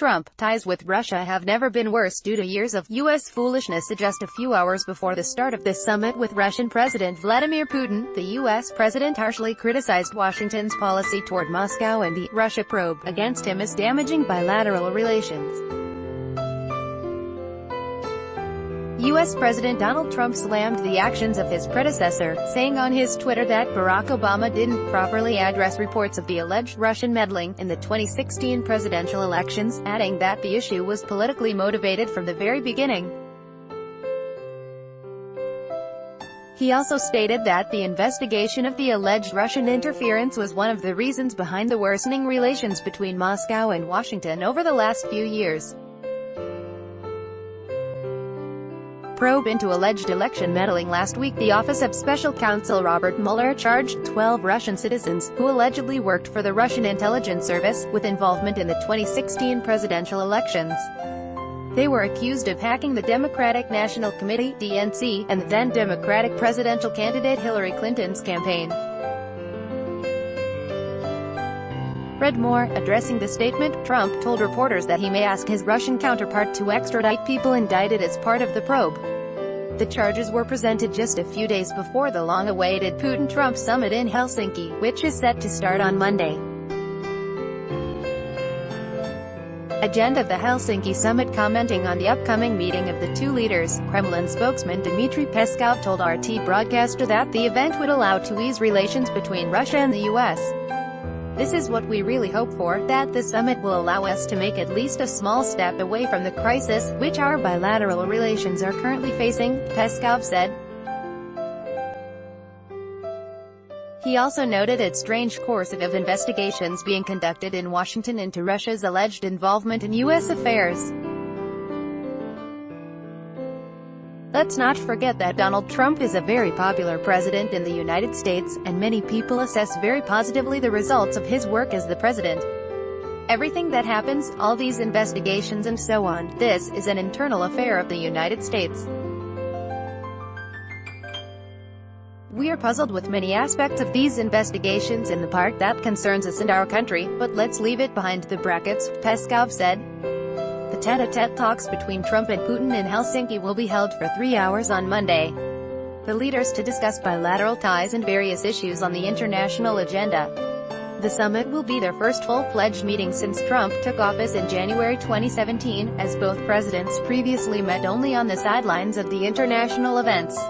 Trump, ties with Russia have never been worse due to years of U.S. foolishness. Just a few hours before the start of this summit with Russian President Vladimir Putin, the U.S. president harshly criticized Washington's policy toward Moscow and the Russia probe against him as damaging bilateral relations. U.S. President Donald Trump slammed the actions of his predecessor, saying on his Twitter that Barack Obama didn't properly address reports of the alleged Russian meddling in the 2016 presidential elections, adding that the issue was politically motivated from the very beginning. He also stated that the investigation of the alleged Russian interference was one of the reasons behind the worsening relations between Moscow and Washington over the last few years. Probe into alleged election meddling. Last week, the Office of Special Counsel Robert Mueller charged 12 Russian citizens, who allegedly worked for the Russian intelligence service, with involvement in the 2016 presidential elections. They were accused of hacking the Democratic National Committee (DNC) and the then Democratic presidential candidate Hillary Clinton's campaign. Read more. Addressing the statement, Trump told reporters that he may ask his Russian counterpart to extradite people indicted as part of the probe. The charges were presented just a few days before the long-awaited Putin-Trump summit in Helsinki, which is set to start on Monday. Agenda of the Helsinki summit. Commenting on the upcoming meeting of the two leaders, Kremlin spokesman Dmitry Peskov told RT broadcaster that the event would allow to ease relations between Russia and the U.S. "This is what we really hope for, that the summit will allow us to make at least a small step away from the crisis, which our bilateral relations are currently facing," Peskov said. He also noted a strange course of investigations being conducted in Washington into Russia's alleged involvement in U.S. affairs. Let's not forget that Donald Trump is a very popular president in the United States, and many people assess very positively the results of his work as the president. Everything that happens, all these investigations and so on, this is an internal affair of the United States. We are puzzled with many aspects of these investigations in the part that concerns us and our country, but let's leave it behind the brackets, Peskov said. The tete-a-tete talks between Trump and Putin in Helsinki will be held for 3 hours on Monday. The leaders to discuss bilateral ties and various issues on the international agenda. The summit will be their first full-fledged meeting since Trump took office in January 2017, as both presidents previously met only on the sidelines of the international events.